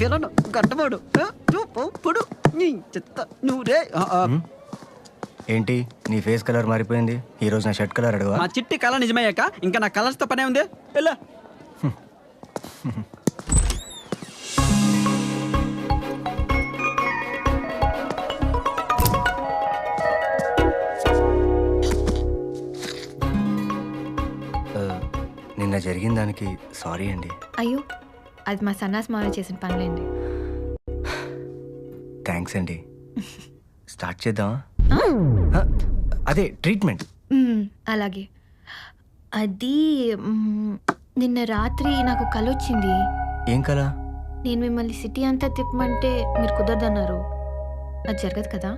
Villain గడ్డవాడు చూపుడు నీ చెత్త నువ్వురే. ఏంటి నీ ఫేస్ కలర్ మారిపోయింది? ఈ రోజు నా షర్ట్ కలర్ అడగవా? మా చిట్టి కళ నిజమయ్యాక ఇంకా నా కలర్స్ తో పనే ఉంది. ఎలా నిన్న జరిగిన దానికి సారీ అండి. అయ్యో, అది మా సన్నాస్ మావయ్య చేసిన పనులేండి. థ్యాంక్స్ అండి. స్టార్ట్ చేద్దామా? అదే ట్రీట్మెంట్. అలాగే. అది నిన్న రాత్రి నాకు కల వచ్చింది. ఏం కల? నేను మిమ్మల్ని సిటీ అంతా తిప్పమంటే మీరు కుదరదన్నారు. అది జరగదు కదా?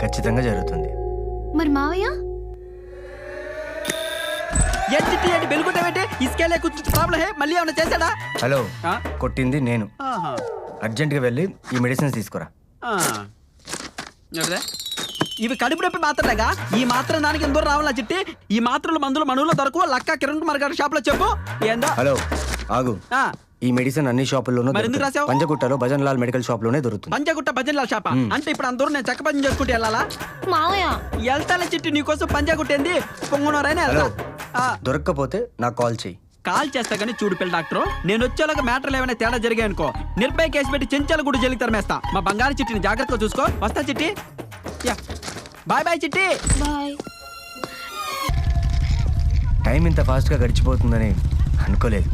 ఖచ్చితంగా జరుగుతుంది. మరి మావయ్య బెలుగుంటావేంటి? ఇసుకెళ్ళే కూర్చు ప్రాబ్లం హే. మళ్ళీ ఏమైనా చేశాడా? హలో, కొట్టింది నేను. అర్జెంట్గా వెళ్ళి ఈ మెడిసిన్స్ తీసుకురా. ఇవి కడుపు నొప్పి మాత్రలేగా? ఈ మాత్రం దానికి ఎందుకు రావాలా చిట్టి? ఈ మాత్రలు మందులు మనవులో దొరకవు. లక్క కిరణ్ కుమార్ గారి షాప్ లో చెప్పు. ఏందో. హలో ఆగు. ఈ మెడిసిన్ అన్ని షాపుల్లోనూ రాసావు? పంజగుట్టలో భజన్ లాల్ మెడికల్ షాప్ లోనే దొరుకుతుంది. పంజగుట్ట భజన్ లాల్ షాపా? అంటే ఇప్పుడు అందరూ నేను చెక్క పని చేసుకుంటే వెళ్ళాలా? మావయ్య వెళ్తానే చిట్టి, నీకోసం పంజగుట్టేంది పొంగునోరైనా వెళ్తా. దొరక్కపోతే నాకు కాల్ చెయ్యి. కాల్ చేస్తా కానీ చూడు పిల్ల డాక్టర్, నేను వచ్చేలాగా మ్యాటర్లు ఏమైనా తేడా జరిగాయి అనుకో, నిర్భయ కేసు పెట్టి చెంచాల కూడా జైలుకి తరిమేస్తా. మా బంగారు చిట్టిని జాగ్రత్తగా చూసుకో. వస్తా చిట్టి. బాయ్ బాయ్ చిట్టి. బాయ్. టైం ఇంత ఫాస్ట్ గా గడిచిపోతుందని అనుకోలేదు.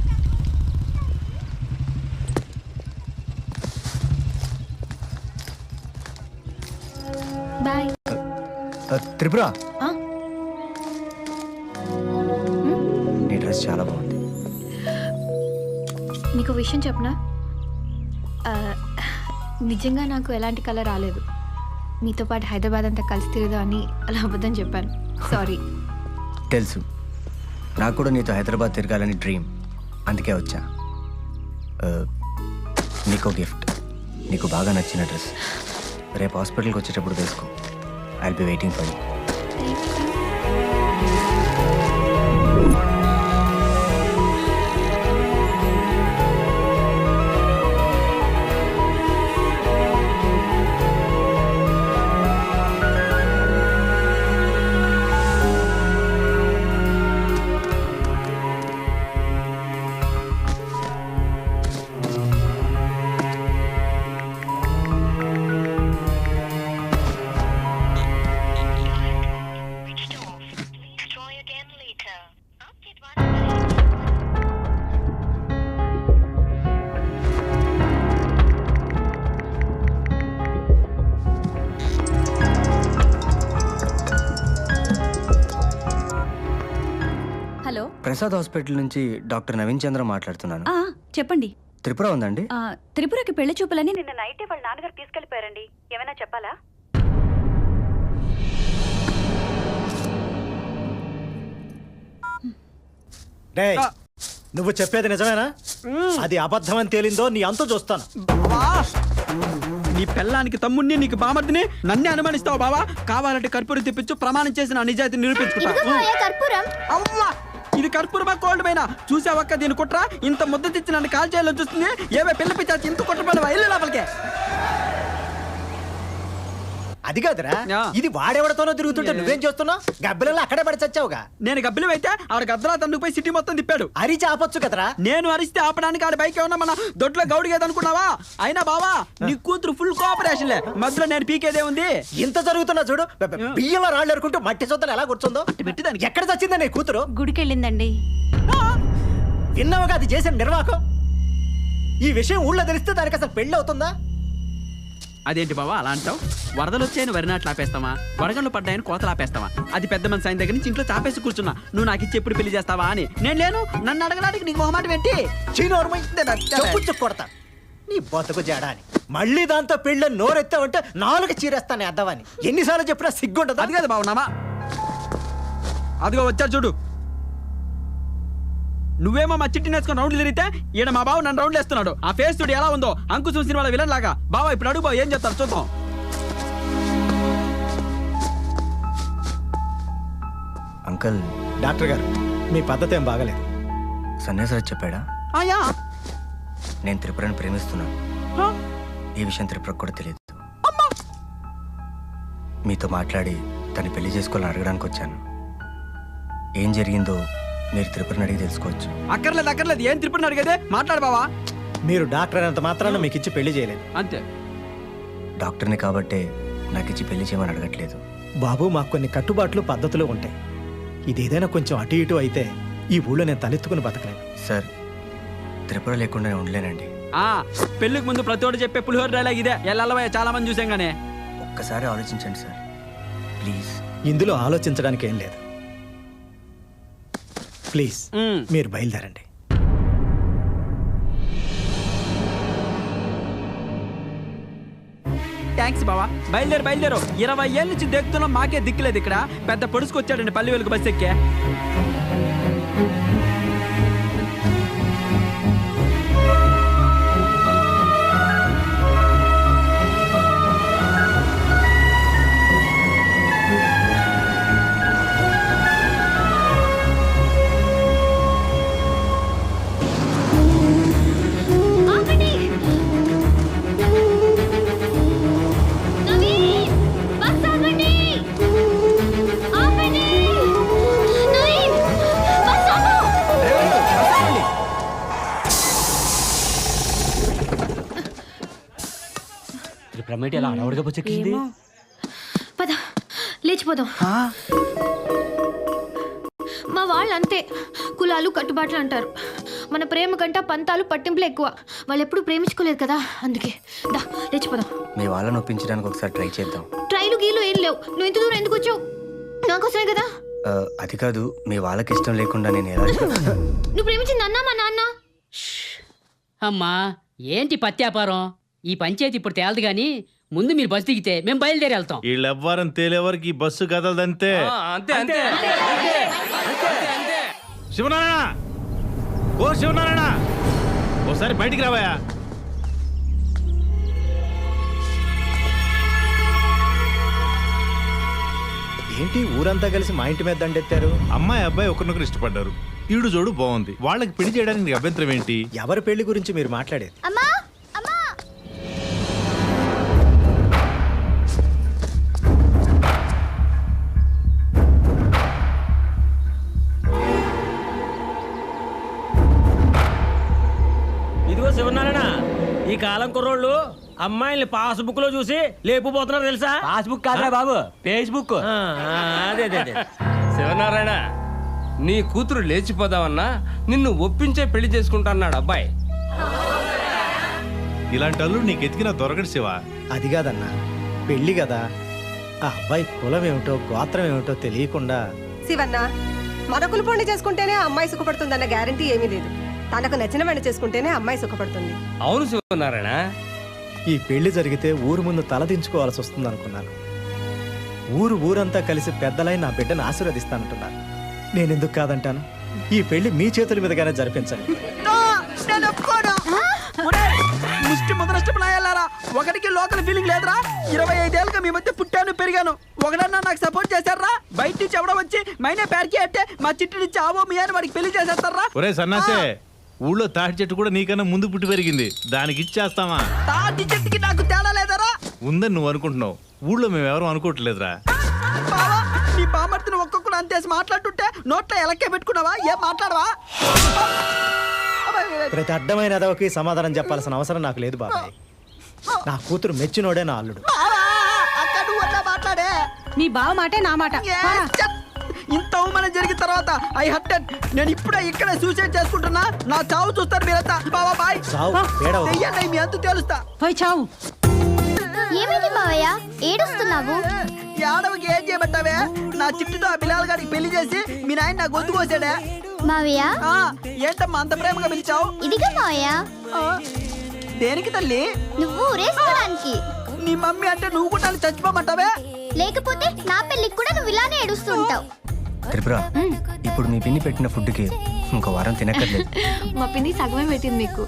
బాయ్. త్రిపుర, నీ డ్రెస్ చాలా బాగుంది. మీకు విషయం చెప్పనా? నిజంగా నాకు ఎలాంటి కలర్ రాలేదు. మీతో పాటు హైదరాబాద్ అంతా కలిసి తిరగదు అని అలా అబద్ధం చెప్పాను. సారీ. తెలుసు, నాకు కూడా నీతో హైదరాబాద్ తిరగాలని డ్రీమ్. అందుకే వచ్చా. నీకో గిఫ్ట్. నీకు బాగా నచ్చిన డ్రెస్. రేపు హాస్పిటల్కి వచ్చేటప్పుడు వేసుకో. I will be waiting for you. Hello, Prasad hospital నుంచి డాక్టర్ నవీన్ చంద్ర మాట్లాడుతున్నాను. చెప్పండి. త్రిపుర ఉందండి? త్రిపురకి పెళ్లి చూపులని నిన్న నైటే వాళ్ళ నాన్నగారు తీసుకెళ్లిపోయారండి. ఏమైనా చెప్పాలా? నువ్వు చెప్పేది నిజమేనా? అది అబద్ధం అని తేలిందో నీ అంతు చూస్తాను. నీ పెళ్ళానికి తమ్ముడిని, నీకు బామర్దిని నన్నే అనుమానిస్తావు బావా? కావాలంటే కర్పూరం తెప్పించు, ప్రమాణం చేసి నా నిజాయితీ నిరూపించుకుంటా. ఇది కర్పూరమా కోల్డ్ మైనా? చూసావక్క దీని కుట్ర? ఇంత ముద్ద తెచ్చి నన్ను కాల్ చేయాలని చూస్తుంది. ఏవే పిల్ల పిచ్చాచి ఇంత కుట్రపడవా? ఇల్లు లోపలికే. అది కాదురా, ఇది వాడెవడతోనో తిరుగుతుంటే నువ్వేం చేస్తున్నావు? గబ్బిలలో అక్కడే పడి చచ్చావుగా. నేను గబ్బిలం అయితే ఆవిడ గద్దలా తందుకుపోయి సిటీ మొత్తం తిప్పాడు. అరిచి ఆపొచ్చు కదరా. నేను అరిస్తే ఆపడానికి ఆడ బైక్ ఏమన్నా మన దొడ్లో గౌడిగేదనుకున్నావా? అయినా బావా, నీ కూతురు ఫుల్ కోఆపరేషన్లే. మధ్యలో నేను పీకేదే ఉంది. ఇంత జరుగుతున్నా చూడు. బియ్యంలో రాళ్ళు ఎరుకుంటూ మట్టి సొంతలు ఎలా కూర్చుందో. పెట్టిదానికి ఎక్కడ చచ్చిందా నీ కూతురు? గుడికెళ్ళిందండి. విన్నావుగా అది చేసిన నిర్వాహకం. ఈ విషయం ఊళ్ళో తెలిస్తే దానికి అసలు పెళ్లి అవుతుందా? అదేంటి బావా అలా అంటావు? వరదలు వచ్చాయని వరినాట్లు ఆపేస్తావా? వడగళ్ళు పడ్డాయని కోతలు ఆపేస్తావా? అది పెద్ద మనిషి ఆయన దగ్గర నుంచి ఇంట్లో చాపేసి కూర్చున్నా. నువ్వు నాకు ఇచ్చి ఎప్పుడు పెళ్లి చేస్తావా అని. నేను లేను, నన్ను అడగడానికి నీకు మొహమాట ఏంటి? కొడతా నీ బతుకు జాడా అని. మళ్ళీ దాంతో పెళ్ళి నోరెత్తావంటే నాలుగు చీరేస్తాను అద్దవని. ఎన్నిసార్లు చెప్పినా సిగ్గుంటది. అది కదా బావున్నామా? అదిగో వచ్చారు చూడు. నువ్వేమో మా చిట్టి నేర్చుకుని రౌండ్లు తిరిగితే ఈయన మా బావ నన్ను రౌండ్లు వేస్తున్నాడు. ఆ ఫేస్ చూడు ఎలా ఉందో, అంకుశం సినిమాలో విలన్ లాగా. బావ ఇప్పుడు అడుగు బావ, ఏం చెప్తారు చూద్దాం. అంకల్, డాక్టర్ గారు మీ పద్ధతి ఏం బాగలేదు. సన్యాసరాజ్ చెప్పాడా? ఆయా నేను త్రిపురని ప్రేమిస్తున్నాను. హ? ఈ విషయం త్రిపురకు కూడా తెలియదు. మీతో మాట్లాడి తను పెళ్లి చేసుకోవాలని అడగడానికి వచ్చాను. ఏం జరిగిందో మీరు త్రిపురని అడిగి తెలుసుకోవచ్చు. అక్కర్లేదు ఏం త్రిపురని అడిగేదే, మాట్లాడు బావా. మీరు డాక్టర్ అయినంత మాత్రాన మీకు ఇచ్చి పెళ్లి చేయలేదు. అంతే. డాక్టర్ని కాబట్టే నాకు ఇచ్చి పెళ్లి చేయమని అడగట్లేదు. బాబు, మాకు కొన్ని కట్టుబాట్లు పద్ధతులు ఉంటాయి. ఇదేదైనా కొంచెం అటు ఇటు అయితే ఈ ఊళ్ళో నేను తలెత్తుకుని బతకలేను. సార్, త్రిపుర లేకుండా నేను ఉండలేనండి. ఆ పెళ్లికి ముందు ప్రతి ఒక్కటి చెప్పే పులిహోర డైలాగ్ ఇదే. ఎల్లవయ్య చాలా మంది చూసాం గానే. ఒక్కసారి ఆలోచించండి సార్, ప్లీజ్. ఇందులో ఆలోచించడానికి ఏం లేదు. ప్లీజ్ మీరు బయలుదేరండి. థ్యాంక్స్ బావా. బయలుదేరు. 20 ఏళ్ళ నుంచి దిక్కుతున్నాం, మాకే దిక్కులేదు ఇక్కడ. పెద్ద పొడుచుకొచ్చాడండి పల్లి వెలుగు బస్ ఎక్కే. ఎలా అడవడిగా వచ్చేసింది? పద లేచిపోదాం. మా వాళ్ళు అంతే, కులాలు కట్టుబాట్లు అంటారు. మన ప్రేమ కంట పంతాలు పట్టింపులు ఎక్కువ. వాళ్ళు ఎప్పుడు ప్రేమించుకోలేదు కదా, అందుకే దా లేచిపోదాం. మీ వాళ్ళని ఒప్పించడానికి ఒకసారి ట్రై చేద్దాం. ట్రైలు గీలు ఏం లేవు. నువ్వు ఇంత దూరం ఎందుకు వచ్చావు? నాకోసమే కదా. అది కాదు, మీ వాళ్ళకి ఇష్టం లేకుండా నేను ఎలా నువ్వు ప్రేమించింది అన్నా మా నాన్న. అమ్మా ఏంటి పత్యాపారం? ఈ పంచాయతీ ఇప్పుడు తేలదు గాని ముందు మీరు బస్సు దిగితే మేము బయలుదేరి వెళ్తాం. వీళ్ళెవ్వరం తేలేవరకు ఈ బస్సు కదలదంతే. శివనారాయణ, ఓ శివనారాయణ, ఓసారి బయటికి రావయా. ఏంటి ఊరంతా కలిసి మా ఇంటి మీద దండెత్తారు? అమ్మాయి అబ్బాయి ఒకరినొకరు ఇష్టపడ్డారు. ఈడు జోడు బాగుంది. వాళ్ళకి పెళ్లి చేయడానికి నీకు అభ్యంతరం ఏంటి? ఎవరి పెళ్లి గురించి మీరు మాట్లాడేది? అమ్మా ఇదిగో శివనారాయణ, ఈ కాలం కుర్రోళ్ళు అమ్మాయిల్ని పాస్బుక్ లో చూసి లేపుపోతున్నారు తెలుసా? పాస్బుక్ కాదురా బాబు, ఫేస్బుక్. అదే అదే అదే. శివనారాయణ, నీ కూతురు లేచిపోదామన్నా నిన్ను ఒప్పించే పెళ్లి చేసుకుంటా అన్నాడు అబ్బాయి. ఇలాంటి అల్లుడు నీకు ఎతికినా దొరకడు శివ. అది కాదన్నా, పెళ్లి కదా. ఆ అబ్బాయి కులం ఏమిటో గోత్రం ఏమిటో తెలియకుండా. శివన్న, మన కులపోండి చేసుకుంటేనే అమ్మాయి సుఖపడుతుందన్న గ్యారంటీ ఏమీ లేదు. తనకు నచ్చిన వాడిని చేసుకుంటేనే అమ్మాయి సుఖపడుతుంది. అవును శివనారాయణ, ఈ పెళ్లి జరిగితే ఊరు ముందు తలదించుకోవాల్సి వస్తుంది అనుకున్నాను. ఊరంతా కలిసి పెద్దలై నా బిడ్డను ఆశీర్వదిస్తానంటున్నారు. నేనెందుకు కాదంటాను? ఈ పెళ్లి మీ చేతుల మీదగానే జరిపించండి. ముష్టి ముదనష్టపులాయాలారా, ఒకటికి లోకల్ ఫీలింగ్ లేదురా. 25 ఏళ్ళుగా మీ మధ్య పుట్టాను పెరిగాను. ఒకడన్నా నాకు సపోర్ట్ చేశారా? బయట నుంచి ఎవడో వచ్చి మైనే పేరుకి అంటే మా చిట్టునిచ్చి ఆవో మీ అని వాడికి పెళ్లి చేసేస్తారా? ఒరే సన్నాసే, ఊళ్ళో తాటి చెట్టు కూడా నీకన్నా ముందు పుట్టి పెరిగింది. దానికి ఇచ్చేస్తామా? తాటి చెట్టుకి నాకు తేడా లేదరా? ఉందని నువ్వు అనుకుంటున్నావు, ఊళ్ళో మేము ఎవరు అనుకోవట్లేదురా. బావా, నీ బామర్తిని ఒక్కొక్కడు అంతేసి మాట్లాడుతుంటే నోట్లో ఎలక్కే పెట్టుకున్నావా? ఏం మాట్లాడవా? ప్రతి అడ్డమైన ఎదవకి సమాధానం చెప్పాల్సిన అవసరం నాకు లేదు బాబాయ్. నా కూతురు మెచ్చినోడే నా అల్లుడు. అక్క నువ్వు అట్లా మాట్లాడే. నీ బావ మాటే నా మాట. ఇంత అవమానం జరిగిన తర్వాత ఐ హర్టెడ్. నేను ఇప్పుడే ఇక్కడే సూసైడ్ చేసుకుంటున్నా. నా చావు చూస్తారు మీరంతా. బావా బాయ్. సావు ఏడవ. దెయ్యాన్ని మీ అంతు తెలుస్తా. పోయి చావు. ఏమైంది మావయ్య, ఏడుస్తున్నావు? ఏడవకి ఏం చేయమంటావే? నా చిట్టుతో ఆ పిల్లల గారికి పెళ్లి చేసి మీ నాయన నా గొంతు కోసాడే. మావయ్య ఏంటమ్మా అంత ప్రేమగా పిలిచావు? ఇదిగా మావయ్య. దేనికి తల్లి? నువ్వు ఊరేసుకోవడానికి. నీ మమ్మీ అంటే నువ్వు కూడా నన్ను చచ్చిపోమంటావే? లేకపోతే నా పెళ్ళికి కూడా నువ్వు ఇలానే ఏడుస్తుంటావు. త్రిపుర, ఇప్పుడు మీ పిన్ని పెట్టిన ఫుడ్కి ఇంకో వారం తినక్కర్లేదు. మా పిన్ని సగమే పెట్టింది మీకు.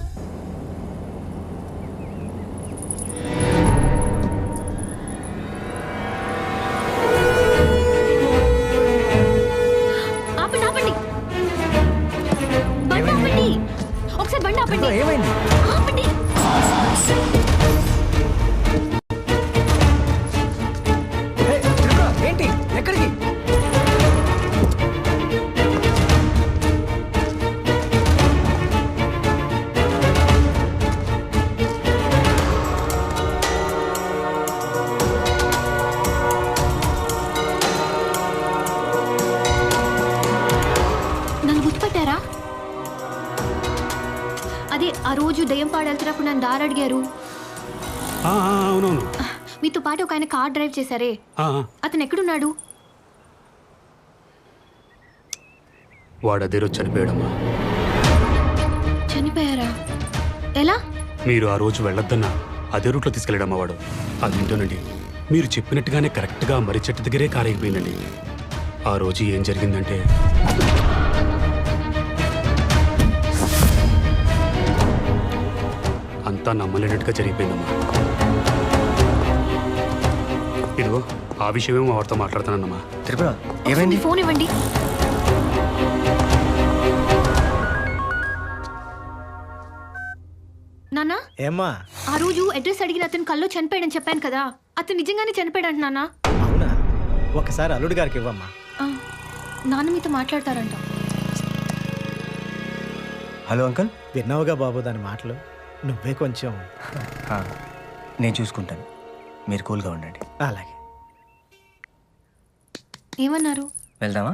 ఆపండి ఆపండి, బండి ఆపండి. ఒకసారి బండి ఆపండి. ఏమైంది? ఆపండి. హే, త్రిపుర, ఏంటి ఎక్కడికి? నన్ను గుర్తుపట్టారా? అదే ఆ రోజు దయ్యం పాడు వెళ్తున్నప్పుడు నన్ను దారి అడిగారు. అవునవును. మీతో పాటు ఒక ఆయన కార్ డ్రైవ్ చేశారే, అతను ఎక్కడున్నాడు? వాడు అదే రోజు చనిపోయాడమ్మా. చనిపోయారా? ఎలా? మీరు ఆ రోజు వెళ్ళొద్దన్నా అదే రూట్లో తీసుకెళ్ళాడమ్మా వాడు. అదేంటోనండి, మీరు చెప్పినట్టుగానే కరెక్ట్గా మర్రి చెట్టు దగ్గరే కారు అయిపోయిందండి. ఆ రోజు ఏం జరిగిందంటే, అంతా నమ్మలేనట్టుగా జరిగిపోయిందమ్మా. ఇదిగో ఆ విషయమేమో వాడితో మాట్లాడుతానమ్మా. త్రిపుర, ఏమైంది? మీ ఫోన్ ఇవ్వండి. నానా, ఏమ్మా? ఆ రోజు అడ్రస్ అడిగిన అతను కల్లో చనిపోయాడని చెప్పాను కదా, అతను నిజంగానే చనిపోయాడంట నాన్న. అవునా? ఒకసారి అల్లుడి గారికి ఇవ్వమ్మా. నాన్న మీతో మాట్లాడతారంట. Hello uncle. విన్నావుగా బాబు దాని మాటలు. నువ్వే కొంచెం. నేను చూసుకుంటాను, మీరు కూల్గా ఉండండి. అలాగే. ఏమన్నారు? వెళ్దామా?